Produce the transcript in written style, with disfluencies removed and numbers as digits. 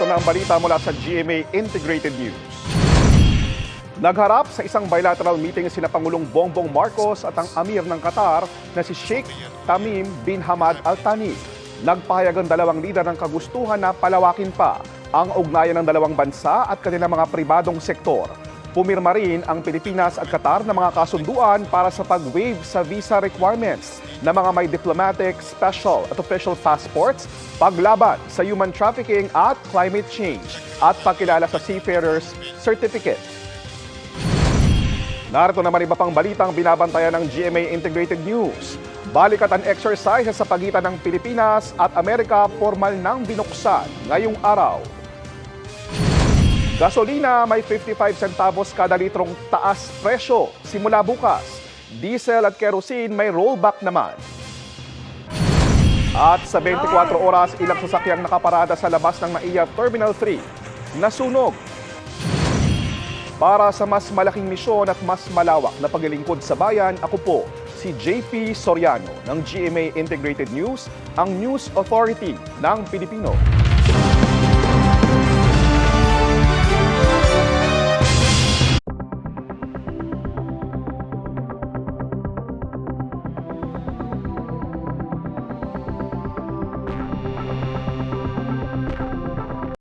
Narito na ang balita mula sa GMA Integrated News. Nagharap sa isang bilateral meeting sina Pangulong Bongbong Marcos at ang Amir ng Qatar na si Sheikh Tamim bin Hamad Al Thani. Nagpahayag ang dalawang lider ng kagustuhan na palawakin pa ang ugnayan ng dalawang bansa at kanilang mga pribadong sektor. Pumirma rin ang Pilipinas at Qatar ng mga kasunduan para sa pag-waive sa visa requirements ng mga may diplomatic, special at official passports, paglaban sa human trafficking at climate change, at pagkilala sa Seafarers Certificate. Narito naman iba pang balitang binabantayan ng GMA Integrated News. Balikatan exercise sa pagitan ng Pilipinas at Amerika formal nang binuksan ngayong araw. Gasolina may 55 centavos kada litrong taas presyo simula bukas. Diesel at kerosene may rollback naman. At sa 24 oras, ilang sasakyang nakaparada sa labas ng NAIA Terminal 3 nasunog. Para sa mas malaking misyon at mas malawak na paglilingkod sa bayan, ako po si JP Soriano ng GMA Integrated News, ang News Authority ng Pilipino.